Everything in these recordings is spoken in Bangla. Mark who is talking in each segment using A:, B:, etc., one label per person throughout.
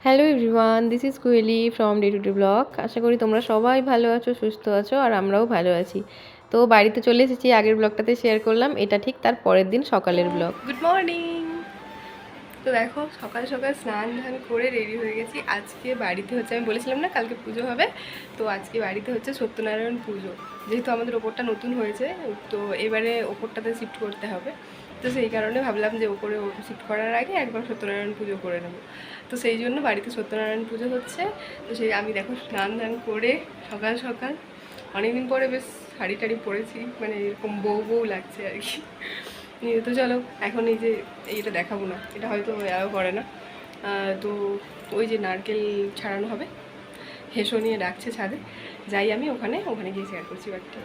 A: Hello everyone, this is Koyeli from day to day blog. আশা করি তোমরা সবাই ভালো আছো, সুস্থ আছো, আর আমরাও ভালো আছি। তো বাড়িতে চলে এসেছি, আগের ব্লগটাতে শেয়ার করলাম, এটা ঠিক তার পরের দিন সকালের ব্লগ। Good morning. তো দেখো সকাল সকাল স্নান ধান করে রেডি হয়ে গেছি। আজকে বাড়িতে হচ্ছে, আমি বলেছিলাম না কালকে পুজো হবে, তো আজকে বাড়িতে হচ্ছে সত্যনারায়ণ পুজো। যেহেতু আমাদের ওপরটা নতুন হয়েছে, তো এবারে ওপরটাতে শিফট করতে হবে, তো সেই কারণে ভাবলাম যে ওপরে শিফট করার আগে একবার সত্যনারায়ণ পুজো করে নেবো। তো সেই জন্য বাড়িতে সত্যনারায়ণ পুজো হচ্ছে। তো সেই আমি দেখো স্নান ধান করে সকাল সকাল অনেকদিন পরে বেশ শাড়ি টাড়ি পরেছি, মানে এরকম বউ বউ লাগছে আর কি। তো চলো এখন এই যে এইটা দেখাবো না, এটা হয়তো অ্যালাউ করে না। তো ওই যে নারকেল ছাড়ানো হবে, হেসো নিয়ে ডাকছে ছাদে, যাই আমি ওখানে ওখানে গিয়ে শেয়ার করছি ব্যাগটা।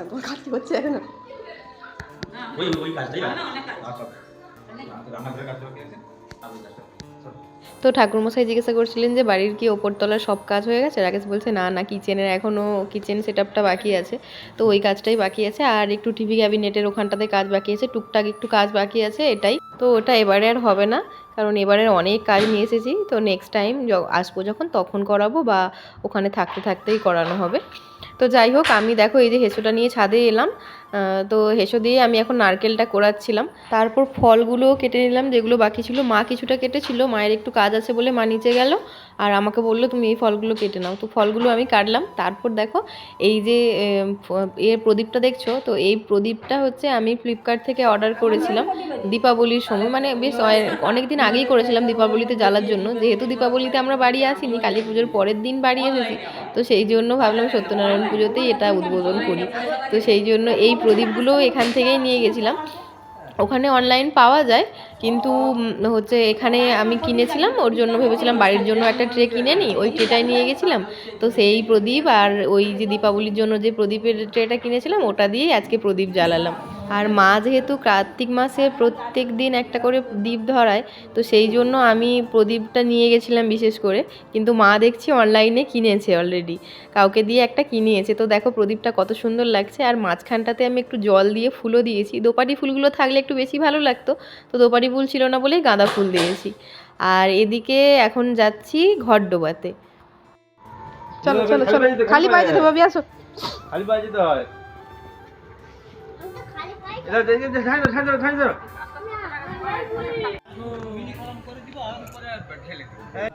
A: তোমার কাজ হচ্ছে এখন ওই কাজটাই তো ঠাকুরমশাই জিজ্ঞাসা করছিলেন যে বাড়ির কি ওপরতলার সব কাজ হয়ে গেছে। রাকেশ বলছে না না, কিচেনের এখনও কিচেন সেট আপটা বাকি আছে, তো ওই কাজটাই বাকি আছে, আর একটু টিভি ক্যাবিনেটের ওখানটাতে কাজ বাকি আছে, টুকটাক একটু কাজ বাকি আছে, এটাই। তো ওটা এবারে আর হবে না, কারণ এবারে অনেক কাজ নিয়ে এসেছি, তো নেক্সট টাইম আসবো যখন তখন করাবো, বা ওখানে থাকতে থাকতেই করানো হবে। তো যাই হোক, আমি দেখো এই যে হেঁচোটা নিয়ে ছাদে এলাম। তো হেঁচো দিয়ে আমি এখন নারকেলটা কোড়াচ্ছিলাম, তারপর ফলগুলোও কেটে নিলাম যেগুলো বাকি ছিল। মা কিছুটা কেটেছিল, মায়ের একটু কাজ আছে বলে মা নিচে গেল, আর আমাকে বললো তুমি এই ফলগুলো কেটে নাও। তো ফলগুলো আমি কাটলাম। তারপর দেখো এই যে এর প্রদীপটা দেখছো, তো এই প্রদীপটা হচ্ছে আমি ফ্লিপকার্ট থেকে অর্ডার করেছিলাম দীপাবলির সময়, মানে বেশ অনেক দিন আগেই করেছিলাম দীপাবলিতে জ্বালার জন্য। যেহেতু দীপাবলিতে আমরা বাড়ি আসিনি, কালী পুজোর পরের দিন বাড়ি এসেছি, তো সেই জন্য ভাবলাম সত্যনারায়ণ পুজোতেই এটা উদ্বোধন করি। তো সেই জন্য এই প্রদীপগুলো এখান থেকেই নিয়ে গেছিলাম। ওখানে অনলাইন পাওয়া যায়, কিন্তু হচ্ছে এখানে আমি কিনেছিলাম, ওর জন্য ভেবেছিলাম বাড়ির জন্য একটা ট্রে কিনে নিই, ওই ট্রেটাই নিয়ে গেছিলাম। তো সেই প্রদীপ আর ওই যে দীপাবলির জন্য যে প্রদীপের ট্রেটা কিনেছিলাম, ওটা দিয়েই আজকে প্রদীপ জ্বালালাম। আর মা যেহেতু কার্তিক মাসে প্রত্যেক দিন একটা করে দীপ ধরায়, তো সেই জন্য আমি প্রদীপটা নিয়ে গেছিলাম বিশেষ করে। কিন্তু মা দেখছি অনলাইনে কিনেছে অলরেডি, কাউকে দিয়ে একটা কিনিয়েছে। তো দেখো প্রদীপটা কত সুন্দর লাগছে, আর মাঝখানটাতে আমি একটু জল দিয়ে ফুলও দিয়েছি। দোপাটি ফুলগুলো থাকলে একটু বেশি ভালো লাগতো, তো দোপাটি ফুল ছিল না বলেই গাঁদা ফুল দিয়েছি। আর এদিকে এখন যাচ্ছি ঘর ডোবাতে। চলো চলো চলো, খালি পায়ে যেতে হবে, আসো। খালি পায়ে যেতে হয়। এটা দেখে যে ছাই দাও ছাই দাও ছাই দাও। মিনি কলম করে দিব আর পরে ঢেলে দেব।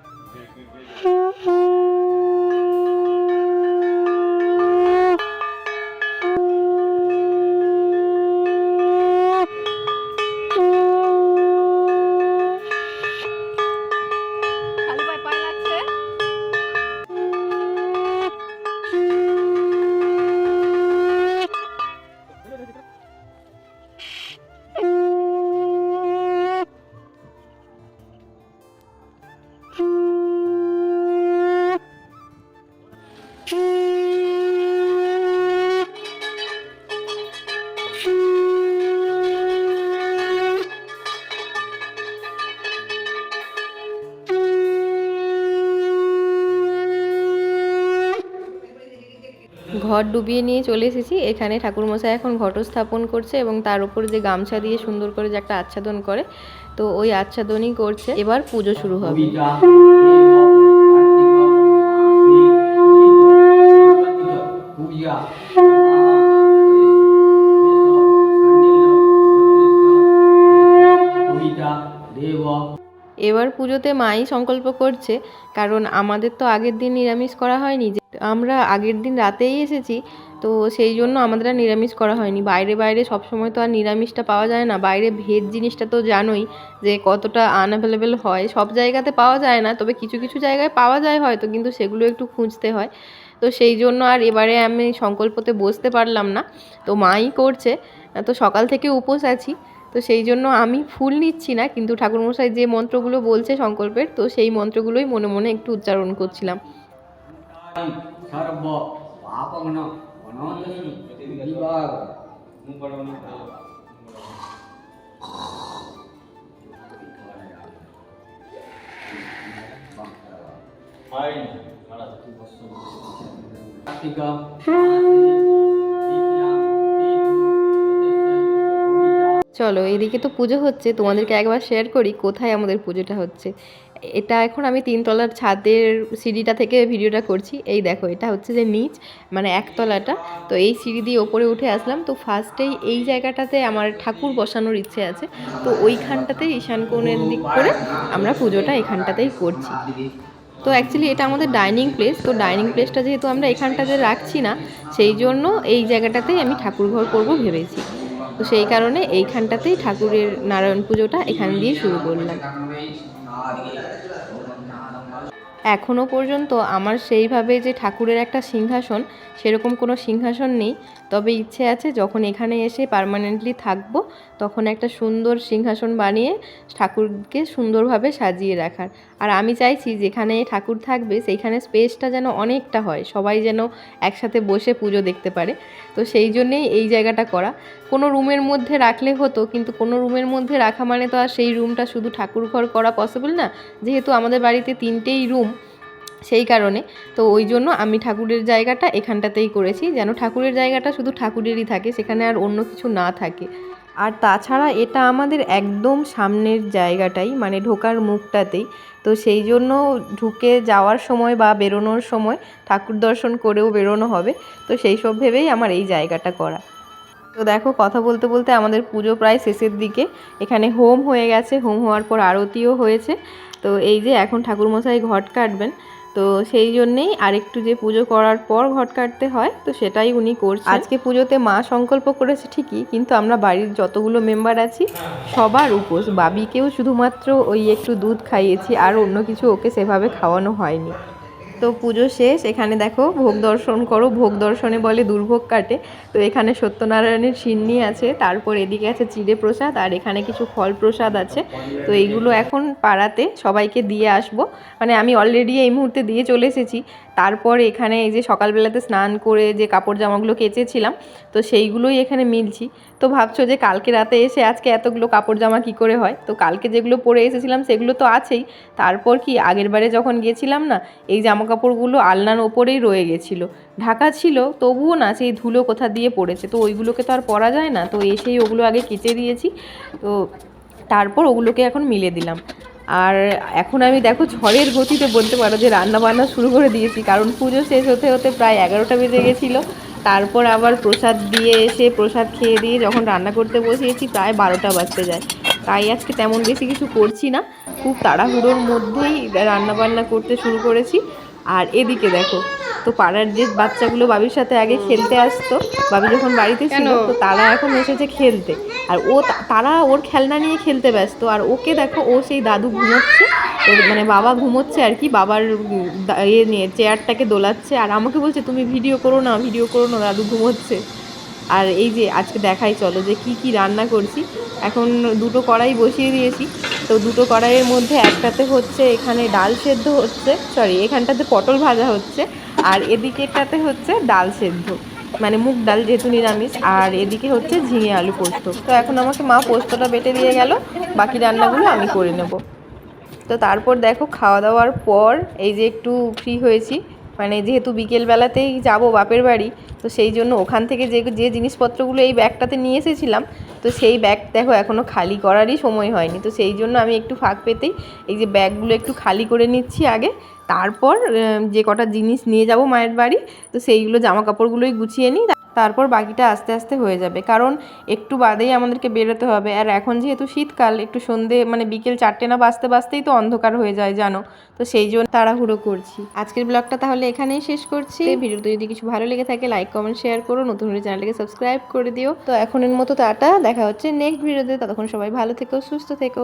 A: ঘর ডুবিয়ে নিয়ে চলে এসেছি। এখানে ঠাকুরমশাই এখন ঘট স্থাপন করছে, এবং তার উপর যে গামছা দিয়ে সুন্দর করে যে একটা আচ্ছাদন করে, তো ওই আচ্ছাদনই করছে। এবার পুজো শুরু হবে। এবার পুজোতে মাই সংকল্প করছে, কারণ আমাদের তো আগের দিন নিরামিষ করা হয়নি, যে আমরা আগের দিন রাতেই এসেছি, তো সেই জন্য আমাদের আর নিরামিষ করা হয়নি। বাইরে বাইরে সবসময় তো আর নিরামিষটা পাওয়া যায় না, বাইরে ভেজ জিনিসটা তো জানোই যে কতটা আনঅ্যাভেলেবেল হয়, সব জায়গাতে পাওয়া যায় না, তবে কিছু কিছু জায়গায় পাওয়া যায় হয়তো, কিন্তু সেগুলো একটু খুঁজতে হয়। তো সেই জন্য আর এবারে আমি সংকল্পতে বসতে পারলাম না, তো মাই করছে। তো সকাল থেকে উপোস আছি, তো সেই জন্য আমি ফুল নিচ্ছি না, কিন্তু ঠাকুরমশাই যে মন্ত্রগুলো বলছে সংকল্পের, তো সেই মন্ত্রগুলোই মনে মনে একটু উচ্চারণ করছিলাম। চলো এদিকে তো পুজো হচ্ছে, তোমাদেরকে একবার শেয়ার করি কোথায় আমাদের পুজোটা হচ্ছে। এটা এখন আমি 3 তলার ছাদের সিঁড়িটা থেকে ভিডিওটা করছি। এই দেখো এটা হচ্ছে যে নিচ, মানে একতলাটা। তো এই সিঁড়ি দিয়ে ওপরে উঠে আসলাম। তো ফার্স্টেই এই জায়গাটাতে আমার ঠাকুর বসানোর ইচ্ছে আছে, তো ওইখানটাতে ঈশান কোণের দিক করে আমরা পুজোটা এখানটাতেই করছি। তো অ্যাকচুয়ালি এটা আমাদের ডাইনিং প্লেস, তো ডাইনিং প্লেসটা যেহেতু আমরা এখানটাতে রাখছি না, সেই জন্য এই জায়গাটাতেই আমি ঠাকুর ঘর করব ভেবেছি। তো সেই কারণে এইখানটাতেই ঠাকুরের নারায়ণ পুজোটা এখান দিয়ে শুরু করলাম। এখনও পর্যন্ত আমার সেইভাবে যে ঠাকুরের একটা সিংহাসন, সেরকম কোনো সিংহাসন নেই। তবে ইচ্ছে আছে যখন এখানে এসে পার্মানেন্টলি থাকবো, তখন একটা সুন্দর সিংহাসন বানিয়ে ঠাকুরকে সুন্দরভাবে সাজিয়ে রাখার। আর আমি চাইছি যেখানে ঠাকুর থাকবে সেইখানে স্পেসটা যেন অনেকটা হয়, সবাই যেন একসাথে বসে পুজো দেখতে পারে। তো সেই জন্যেই এই জায়গাটা করা। কোনো রুমের মধ্যে রাখলে হতো, কিন্তু কোনো রুমের মধ্যে রাখা মানে তো আর সেই রুমটা শুধু ঠাকুর ঘর করা পসিবল না, যেহেতু আমাদের বাড়িতে 3টেই রুম। সেই কারণে তো ওই জন্য আমি ঠাকুরের জায়গাটা এখানটাতেই করেছি, যেন ঠাকুরের জায়গাটা শুধু ঠাকুরেরই থাকে, সেখানে আর অন্য কিছু না থাকে। আর তাছাড়া এটা আমাদের একদম সামনের জায়গাটাই, মানে ঢোকার মুখটাতেই। তো সেই জন্য ঢুকে যাওয়ার সময় বা বেরোনোর সময় ঠাকুর দর্শন করেও বেরোনো হবে। তো সেই সব ভেবেই আমার এই জায়গাটা করা। তো দেখো কথা বলতে বলতে আমাদের পুজো প্রায় শেষের দিকে। এখানে হোম হয়ে গেছে, হোম হওয়ার পর আরতিও হয়েছে। তো এই যে এখন ঠাকুরমশাই ঘট কাটবেন, তো সেই জন্যেই আরেকটু যে পুজো করার পর ঘট কাটতে হয়, তো সেটাই উনি করছেন। আজকে পুজোতে মা সংকল্প করেছে ঠিকই, কিন্তু আমরা বাড়ির যতগুলো মেম্বার আছি সবার উপোস। বাবিকেও শুধুমাত্র ওই একটু দুধ খাইয়েছি, আর অন্য কিছু ওকে সেভাবে খাওয়ানো হয়নি। তো পুজো শেষ, এখানে দেখো ভোগ দর্শন করো, ভোগ দর্শনে বলে দুর্ভোগ কাটে। তো এখানে সত্যনারায়ণের সিন্নি আছে, তারপর এদিকে আছে চিড়ে প্রসাদ, আর এখানে কিছু ফল প্রসাদ আছে। তো এইগুলো এখন পাড়াতে সবাইকে দিয়ে আসবো, মানে আমি অলরেডি এই মুহূর্তে দিয়ে চলে এসেছি। তারপর এখানে এই যে সকালবেলাতে স্নান করে যে কাপড় জামাগুলো কেচেছিলাম, তো সেইগুলোই এখানে মিলছি। তো ভাবছো যে কালকে রাতে এসে আজকে এতগুলো কাপড় জামা কী করে হয়, তো কালকে যেগুলো পরে এসেছিলাম সেগুলো তো আছেই। তারপর কি আগের বারে যখন গিয়েছিলাম না, এই জামা কাপড়গুলো আলনার ওপরেই রয়ে গেছিলো, ঢাকা ছিল, তবুও না সেই ধুলো কোথা দিয়ে পড়েছে, তো ওইগুলোকে তো আর পরা যায় না। তো এসেই ওগুলো আগে কেচে দিয়েছি, তো তারপর ওগুলোকে এখন মিলে দিলাম। আর এখন আমি দেখো ঝড়ের গতিতে বলতে পারো যে রান্না বান্না শুরু করে দিয়েছি, কারণ পুজো শেষ হতে হতে প্রায় 11টা বেজে গেছিলো। তারপর আবার প্রসাদ দিয়ে এসে প্রসাদ খেয়ে দিয়ে যখন রান্না করতে বসিয়েছি প্রায় 12টা বাজতে যায়। তাই আজকে তেমন বেশি কিছু করছি না, খুব তাড়াহুড়োর মধ্যেই রান্না বান্না করতে শুরু করেছি। আর এদিকে দেখো, তো পাড়ার যে বাচ্চাগুলো বাবির সাথে আগে খেলতে আসতো, বাবি যখন বাড়িতে ছিল, তো তারা এখন এসেছে খেলতে। আর তারা ওর খেলনা নিয়ে খেলতে ব্যস্ত, আর ওকে দেখো ও সেই দাদু ঘুমোচ্ছে, ওর মানে বাবা ঘুমোচ্ছে আর কি, বাবার নিয়ে চেয়ারটাকে দোলাচ্ছে, আর আমাকে বলছে তুমি ভিডিও করো না, ভিডিও করো না, দাদু ঘুমোচ্ছে। আর এই যে আজকে দেখাই চলো যে কি কি রান্না করছি। এখন 2টো কড়াই বসিয়ে দিয়েছি। তো 2টো কড়াইয়ের মধ্যে একটাতে হচ্ছে এখানে ডাল সেদ্ধ হচ্ছে, সরি এখানটাতে পটল ভাজা হচ্ছে, আর এদিকেরটাতে হচ্ছে ডাল সেদ্ধ, মানে মুগ ডাল যেহেতু নিরামিষ। আর এদিকে হচ্ছে ঝিঙে আলু পোস্ত। তো এখন আমাকে মা পোস্তটা বেটে দিয়ে গেল, বাকি রান্নাগুলো আমি করে নেব। তো তারপর দেখো খাওয়া দাওয়ার পর এই যে একটু ফ্রি হয়েছি, মানে যেহেতু বিকেলবেলাতেই যাব বাপের বাড়ি, তো সেই জন্য ওখান থেকে যে যে জিনিসপত্রগুলো এই ব্যাগটাতে নিয়ে এসেছিলাম, তো সেই ব্যাগ দেখো এখনও খালি করারই সময় হয়নি। তো সেই জন্য আমি একটু ফাঁক পেতেই এই যে ব্যাগগুলো একটু খালি করে নিচ্ছি আগে, তারপর যে কটা জিনিস নিয়ে যাব মায়ের বাড়ি, তো সেইগুলো জামা কাপড়গুলোই গুছিয়ে নিই, তারপর বাকিটা আস্তে আস্তে হয়ে যাবে। কারণ একটু বাদেই আমাদেরকে বেরোতে হবে, আর এখন যেহেতু শীতকাল, একটু সন্ধে মানে বিকেল 4টে না বাজতে বাজতেই তো অন্ধকার হয়ে যায় জানো। তো সেই জন্য তাড়াহুড়ো করছি। আজকের ব্লগটা তাহলে এখানেই শেষ করছি। ভিডিওতে যদি কিছু ভালো লেগে থাকে লাইক কমেন্ট শেয়ার করো, নতুন হলে চ্যানেলটাকে সাবস্ক্রাইব করে দিও। তো এখনের মতো টাটা, দেখা হচ্ছে নেক্সট ভিডিওতে। ততক্ষণ সবাই ভালো থেকো, সুস্থ থেকো।